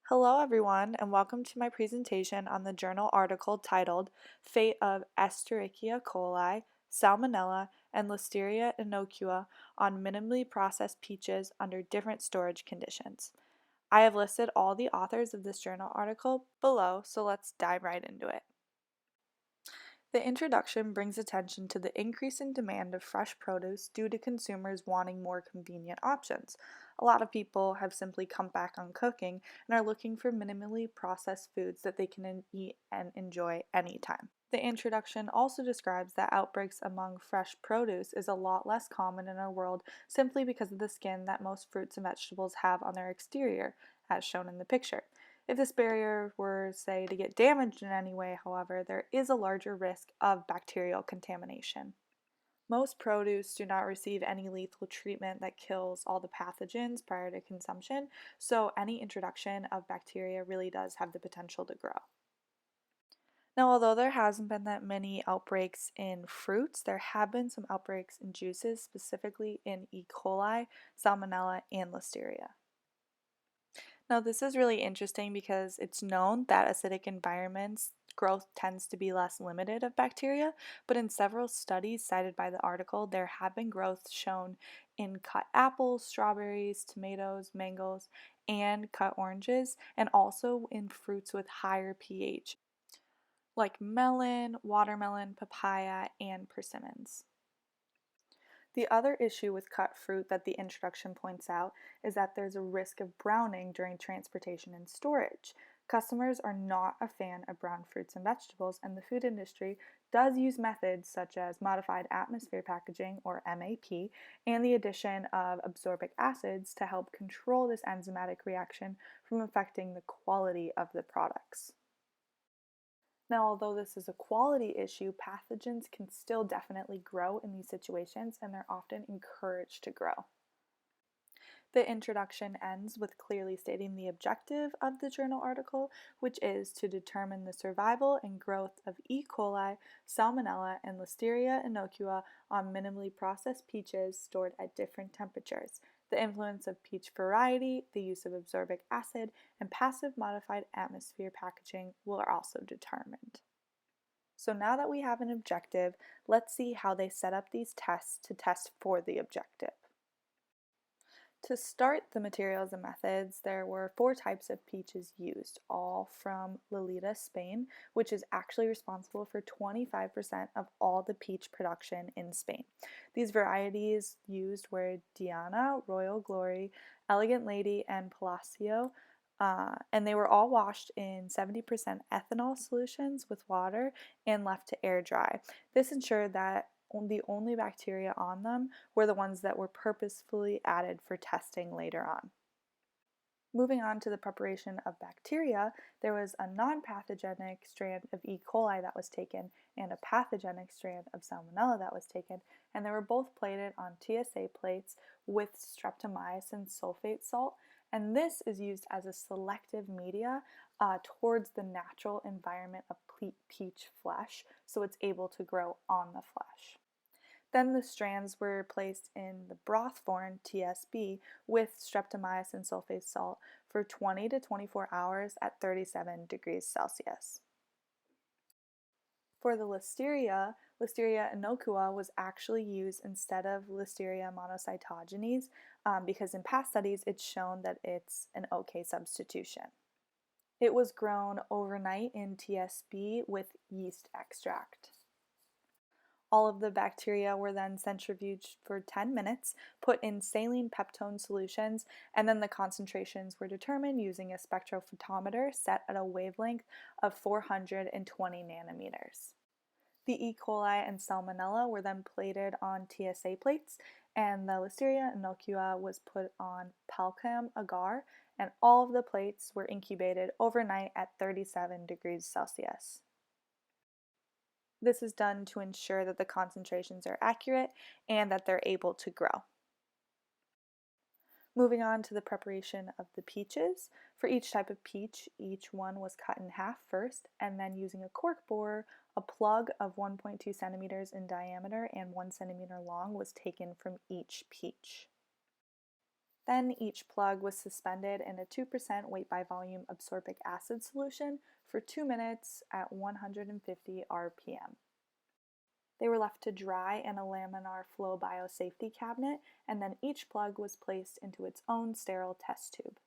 Hello, everyone, and welcome to my presentation on the journal article titled Fate of Escherichia coli, Salmonella, and Listeria innocua on minimally processed peaches under different storage conditions. I have listed all the authors of this journal article below, so let's dive right into it. The introduction brings attention to the increase in demand of fresh produce due to consumers wanting more convenient options. A lot of people have simply come back on cooking and are looking for minimally processed foods that they can eat and enjoy anytime. The introduction also describes that outbreaks among fresh produce is a lot less common in our world simply because of the skin that most fruits and vegetables have on their exterior, as shown in the picture. If this barrier were, say, to get damaged in any way, however, there is a larger risk of bacterial contamination. Most produce do not receive any lethal treatment that kills all the pathogens prior to consumption, so any introduction of bacteria really does have the potential to grow. Now, although there hasn't been that many outbreaks in fruits, there have been some outbreaks in juices, specifically in E. coli, Salmonella, and Listeria. Now, this is really interesting because it's known that acidic environments growth tends to be less limited of bacteria, but in several studies cited by the article, there have been growths shown in cut apples, strawberries, tomatoes, mangoes, and cut oranges, and also in fruits with higher pH, like melon, watermelon, papaya, and persimmons. The other issue with cut fruit that the introduction points out is that there's a risk of browning during transportation and storage. Customers are not a fan of brown fruits and vegetables, and the food industry does use methods such as modified atmosphere packaging, or MAP, and the addition of absorbic acids to help control this enzymatic reaction from affecting the quality of the products. Now, although this is a quality issue, pathogens can still definitely grow in these situations, and they're often encouraged to grow. The introduction ends with clearly stating the objective of the journal article, which is to determine the survival and growth of E. coli, Salmonella, and Listeria innocua on minimally processed peaches stored at different temperatures. The influence of peach variety, the use of absorbic acid, and passive modified atmosphere packaging are also determined. So now that we have an objective, let's see how they set up these tests to test for the objective. To start the materials and methods, there were 4 types of peaches used, all from Lolita, Spain, which is actually responsible for 25% of all the peach production in Spain. These varieties used were Diana, Royal Glory, Elegant Lady, and Palacio, and they were all washed in 70% ethanol solutions with water and left to air dry. This ensured that the only bacteria on them were the ones that were purposefully added for testing later on. Moving on to the preparation of bacteria, there was a non-pathogenic strand of E. coli that was taken and a pathogenic strand of Salmonella that was taken, and they were both plated on TSA plates with streptomycin sulfate salt, and this is used as a selective media towards the natural environment of peach flesh, so it's able to grow on the flesh. Then the strands were placed in the broth form TSB with streptomycin sulfate salt for 20 to 24 hours at 37 degrees Celsius. For the Listeria innocua was actually used instead of Listeria monocytogenes because in past studies it's shown that it's an okay substitution. It was grown overnight in TSB with yeast extract. All of the bacteria were then centrifuged for 10 minutes, put in saline peptone solutions, and then the concentrations were determined using a spectrophotometer set at a wavelength of 420 nanometers. The E. coli and Salmonella were then plated on TSA plates, and the Listeria innocua was put on Palcam agar, and all of the plates were incubated overnight at 37 degrees Celsius. This is done to ensure that the concentrations are accurate and that they're able to grow. Moving on to the preparation of the peaches. For each type of peach, each one was cut in half first, and then using a cork borer, a plug of 1.2 centimeters in diameter and 1 centimeter long was taken from each peach. Then each plug was suspended in a 2% weight by volume absorbic acid solution for 2 minutes at 150 RPM. They were left to dry in a laminar flow biosafety cabinet, and then each plug was placed into its own sterile test tube.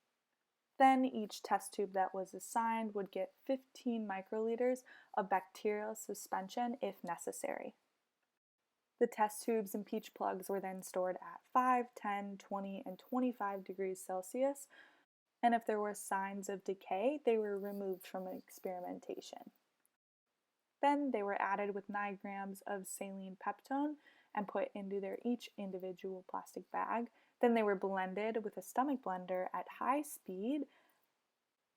Then each test tube that was assigned would get 15 microliters of bacterial suspension if necessary. The test tubes and peach plugs were then stored at 5, 10, 20, and 25 degrees Celsius, and if there were signs of decay, they were removed from experimentation. Then they were added with 9 grams of saline peptone and put into their each individual plastic bag. Then they were blended with a stomach blender at high speed.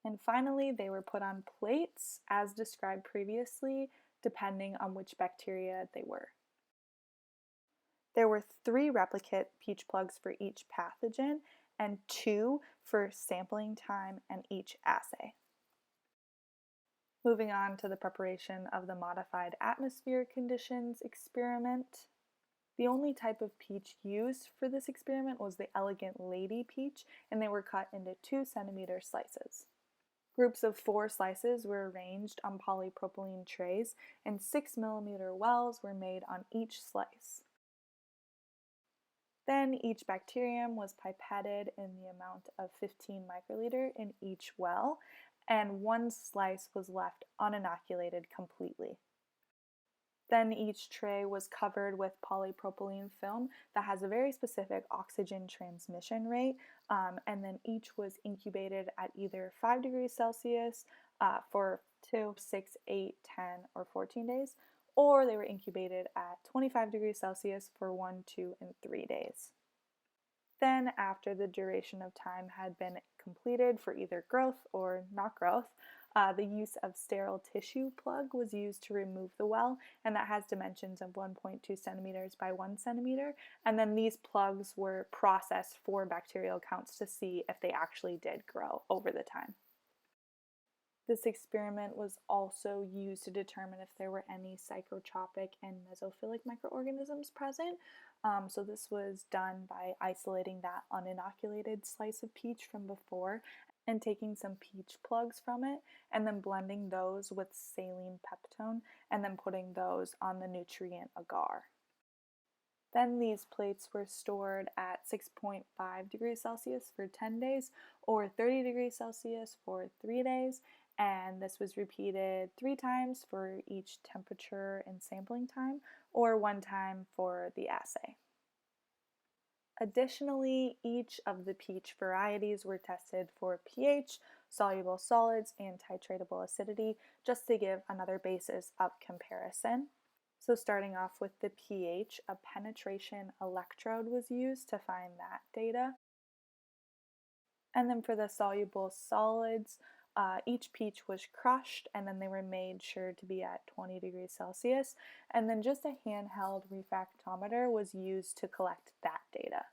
And finally, they were put on plates, as described previously, depending on which bacteria they were. There were 3 replicate peach plugs for each pathogen and 2 for sampling time and each assay. Moving on to the preparation of the modified atmosphere conditions experiment. The only type of peach used for this experiment was the elegant lady peach, and they were cut into 2-centimeter slices. Groups of 4 slices were arranged on polypropylene trays, and 6-millimeter wells were made on each slice. Then each bacterium was pipetted in the amount of 15 microliter in each well, and 1 slice was left uninoculated completely. Then each tray was covered with polypropylene film that has a very specific oxygen transmission rate, and then each was incubated at either 5 degrees Celsius for 2, 6, 8, 10, or 14 days, or they were incubated at 25 degrees Celsius for 1, 2, and 3 days. Then, after the duration of time had been completed for either growth or not growth, the use of sterile tissue plug was used to remove the well, and that has dimensions of 1.2 centimeters by 1 centimeter. And then these plugs were processed for bacterial counts to see if they actually did grow over the time. This experiment was also used to determine if there were any psychotropic and mesophilic microorganisms present. So this was done by isolating that uninoculated slice of peach from before and taking some peach plugs from it and then blending those with saline peptone and then putting those on the nutrient agar. Then these plates were stored at 6.5 degrees Celsius for 10 days or 30 degrees Celsius for 3 days, and this was repeated 3 times for each temperature and sampling time, or 1 time for the assay. Additionally, each of the peach varieties were tested for pH, soluble solids, and titratable acidity, just to give another basis of comparison. So starting off with the pH, a penetration electrode was used to find that data. And then for the soluble solids, each peach was crushed and then they were made sure to be at 20 degrees Celsius, and then just a handheld refractometer was used to collect that data.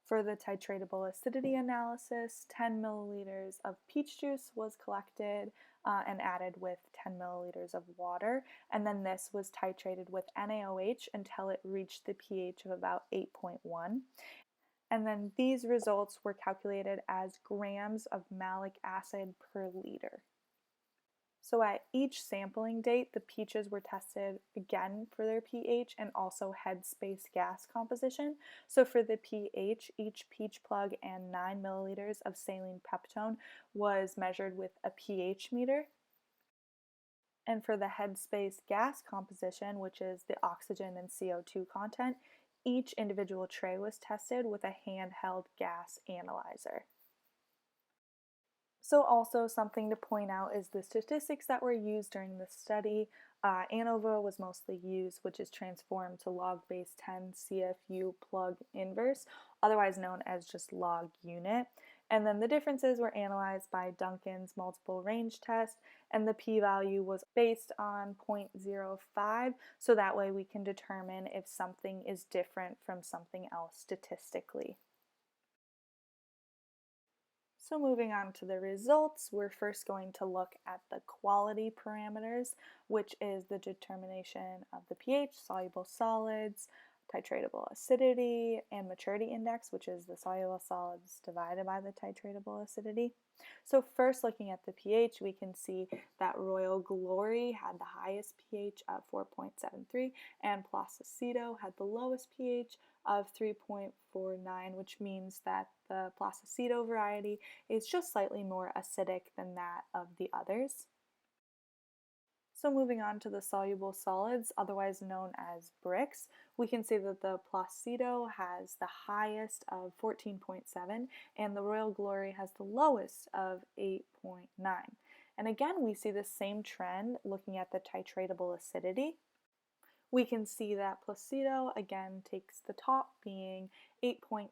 For the titratable acidity analysis, 10 milliliters of peach juice was collected and added with 10 milliliters of water, and then this was titrated with NaOH until it reached the pH of about 8.1. And then these results were calculated as grams of malic acid per liter. So at each sampling date, the peaches were tested again for their pH and also headspace gas composition. So for the pH, each peach plug and 9 milliliters of saline peptone was measured with a pH meter. And for the headspace gas composition, which is the oxygen and CO2 content, each individual tray was tested with a handheld gas analyzer. So also something to point out is the statistics that were used during the study. ANOVA was mostly used, which is transformed to log base 10 CFU plug inverse, otherwise known as just log unit. And then the differences were analyzed by Duncan's multiple range test, and the p-value was based on 0.05, so that way we can determine if something is different from something else statistically. So moving on to the results, we're first going to look at the quality parameters, which is the determination of the pH, soluble solids, titratable acidity, and maturity index, which is the soluble solids divided by the titratable acidity. So first, looking at the pH, we can see that Royal Glory had the highest pH of 4.73, and Placecido had the lowest pH of 3.49, which means that the Placecido variety is just slightly more acidic than that of the others. So moving on to the soluble solids, otherwise known as bricks, we can see that the Placido has the highest of 14.7 and the Royal Glory has the lowest of 8.9. And again, we see the same trend looking at the titratable acidity. We can see that Placido again takes the top, being 8.6,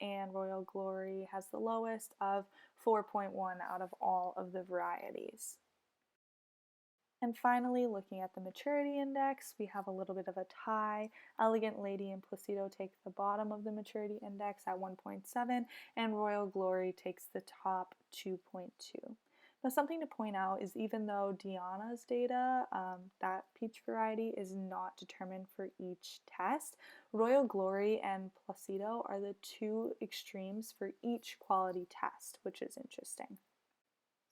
and Royal Glory has the lowest of 4.1 out of all of the varieties. And finally, looking at the maturity index, we have a little bit of a tie. Elegant Lady and Placido take the bottom of the maturity index at 1.7, and Royal Glory takes the top 2.2. Now, something to point out is even though Diana's data, that peach variety, is not determined for each test, Royal Glory and Placido are the two extremes for each quality test, which is interesting.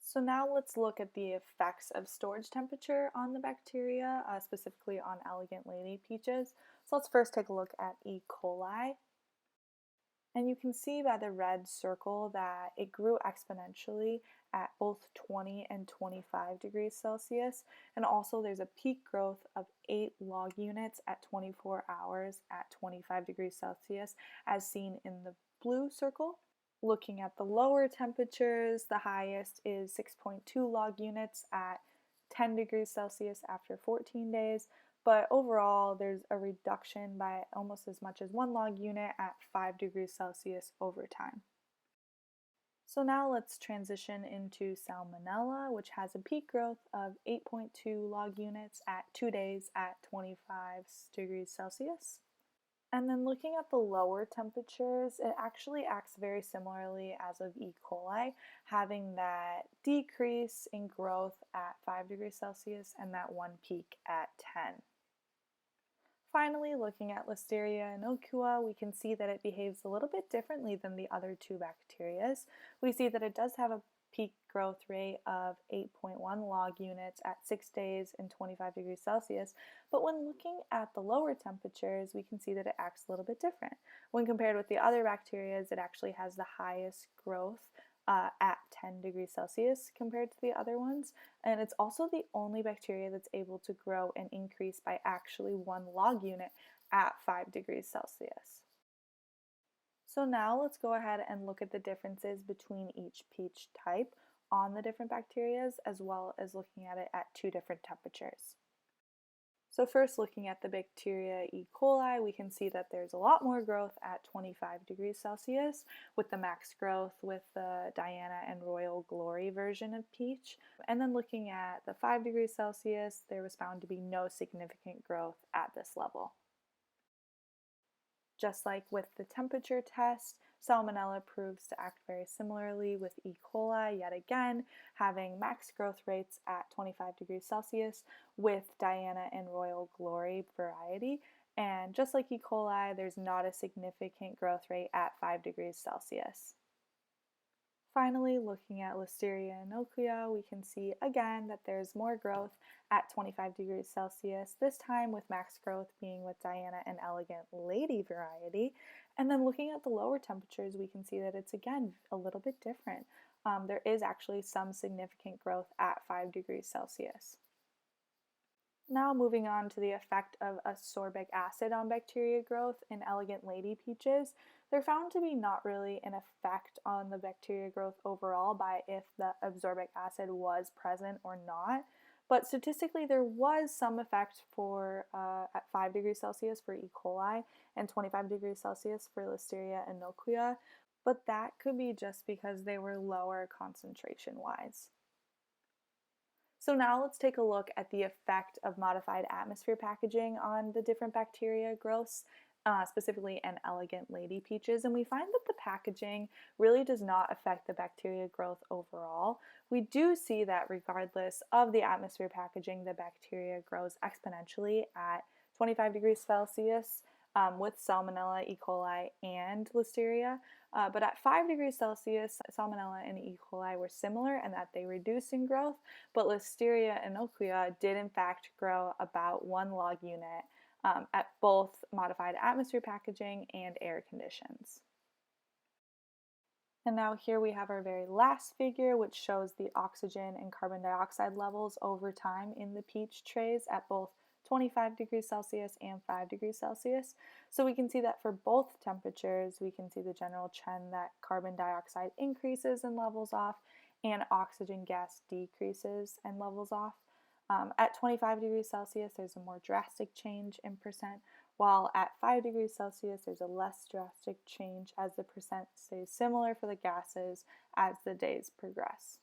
So now let's look at the effects of storage temperature on the bacteria, specifically on Elegant Lady peaches. So let's first take a look at E. coli. And you can see by the red circle that it grew exponentially at both 20 and 25 degrees Celsius. And also there's a peak growth of 8 log units at 24 hours at 25 degrees Celsius, as seen in the blue circle. Looking at the lower temperatures, the highest is 6.2 log units at 10 degrees Celsius after 14 days, but overall there's a reduction by almost as much as 1 log unit at 5 degrees Celsius over time. So now let's transition into Salmonella, which has a peak growth of 8.2 log units at 2 days at 25 degrees Celsius. And then looking at the lower temperatures, it actually acts very similarly as of E. coli, having that decrease in growth at 5 degrees Celsius and that one peak at 10. Finally, looking at Listeria innocua, we can see that it behaves a little bit differently than the other two bacterias. We see that it does have a peak growth rate of 8.1 log units at 6 days and 25 degrees Celsius, but when looking at the lower temperatures, we can see that it acts a little bit different. When compared with the other bacteria, it actually has the highest growth at 10 degrees Celsius compared to the other ones, and it's also the only bacteria that's able to grow and increase by actually 1 log unit at 5 degrees Celsius. So now let's go ahead and look at the differences between each peach type on the different bacterias, as well as looking at it at 2 different temperatures. So first, looking at the bacteria E. coli, we can see that there's a lot more growth at 25 degrees Celsius, with the max growth with the Diana and Royal Glory version of peach. And then looking at the 5 degrees Celsius, there was found to be no significant growth at this level. Just like with the temperature test, Salmonella proves to act very similarly with E. coli, yet again, having max growth rates at 25 degrees Celsius with Diana and Royal Glory variety. And just like E. coli, there's not a significant growth rate at 5 degrees Celsius. Finally, looking at Listeria innocua, we can see again that there's more growth at 25 degrees Celsius, this time with max growth being with Diana and Elegant Lady variety. And then looking at the lower temperatures, we can see that it's again a little bit different. There is actually some significant growth at 5 degrees Celsius. Now moving on to the effect of ascorbic acid on bacteria growth in Elegant Lady peaches. They're found to be not really an effect on the bacteria growth overall by if the ascorbic acid was present or not, but statistically there was some effect for at 5 degrees Celsius for E. coli and 25 degrees Celsius for Listeria innocua, but that could be just because they were lower concentration-wise. So now let's take a look at the effect of modified atmosphere packaging on the different bacteria growths, specifically in Elegant Lady peaches. And we find that the packaging really does not affect the bacteria growth overall. We do see that regardless of the atmosphere packaging, the bacteria grows exponentially at 25 degrees Celsius with Salmonella, E. coli, and Listeria. But at 5 degrees Celsius, Salmonella and E. coli were similar in that they reduced in growth, but Listeria innocua did in fact grow about 1 log unit at both modified atmosphere packaging and air conditions. And now here we have our very last figure, which shows the oxygen and carbon dioxide levels over time in the peach trays at both 25 degrees Celsius and 5 degrees Celsius. So we can see that for both temperatures, we can see the general trend that carbon dioxide increases and levels off, and oxygen gas decreases and levels off. At 25 degrees Celsius, there's a more drastic change in percent, while at 5 degrees Celsius, there's a less drastic change as the percent stays similar for the gases as the days progress.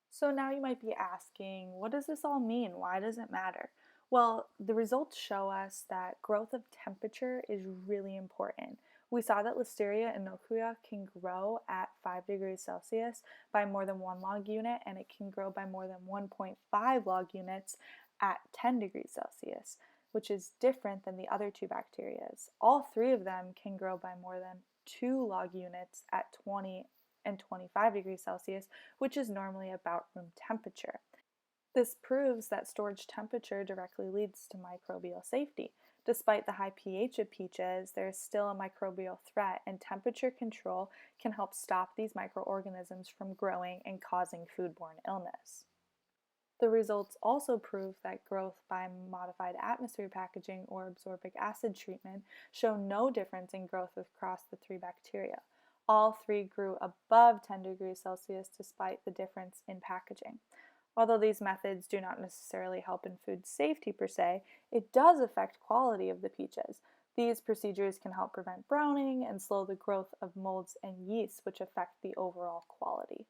So now you might be asking, what does this all mean? Why does it matter? Well, the results show us that growth of temperature is really important. We saw that Listeria innocua can grow at 5 degrees Celsius by more than 1 log unit, and it can grow by more than 1.5 log units at 10 degrees Celsius, which is different than the other two bacterias. All three of them can grow by more than 2 log units at 20 and 25 degrees Celsius, which is normally about room temperature. This proves that storage temperature directly leads to microbial safety. Despite the high pH of peaches, there is still a microbial threat, and temperature control can help stop these microorganisms from growing and causing foodborne illness. The results also prove that growth by modified atmosphere packaging or absorbic acid treatment show no difference in growth across the three bacteria. All three grew above 10 degrees Celsius despite the difference in packaging. Although these methods do not necessarily help in food safety per se, it does affect quality of the peaches. These procedures can help prevent browning and slow the growth of molds and yeasts, which affect the overall quality.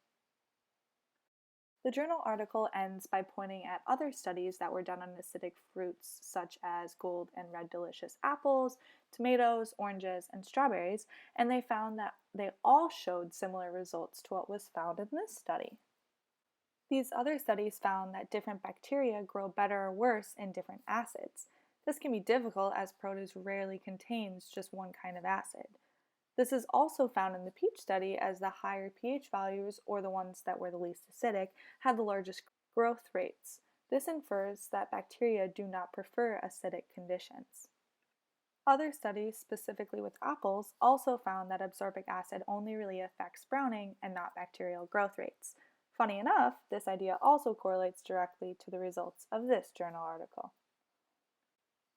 The journal article ends by pointing at other studies that were done on acidic fruits such as gold and red delicious apples, tomatoes, oranges, and strawberries, and they found that they all showed similar results to what was found in this study. These other studies found that different bacteria grow better or worse in different acids. This can be difficult as produce rarely contains just one kind of acid. This is also found in the peach study as the higher pH values, or the ones that were the least acidic, had the largest growth rates. This infers that bacteria do not prefer acidic conditions. Other studies, specifically with apples, also found that absorbic acid only really affects browning and not bacterial growth rates. Funny enough, this idea also correlates directly to the results of this journal article.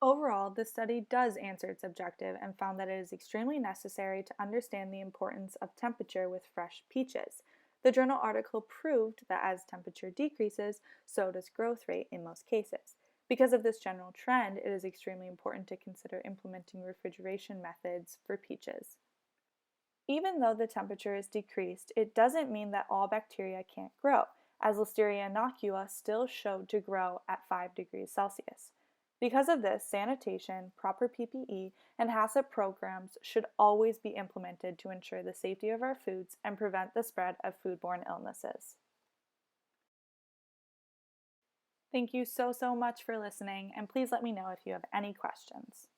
Overall, this study does answer its objective and found that it is extremely necessary to understand the importance of temperature with fresh peaches. The journal article proved that as temperature decreases, so does growth rate in most cases. Because of this general trend, it is extremely important to consider implementing refrigeration methods for peaches. Even though the temperature is decreased, it doesn't mean that all bacteria can't grow, as Listeria innocua still showed to grow at 5 degrees Celsius. Because of this, sanitation, proper PPE, and HACCP programs should always be implemented to ensure the safety of our foods and prevent the spread of foodborne illnesses. Thank you so much for listening, and please let me know if you have any questions.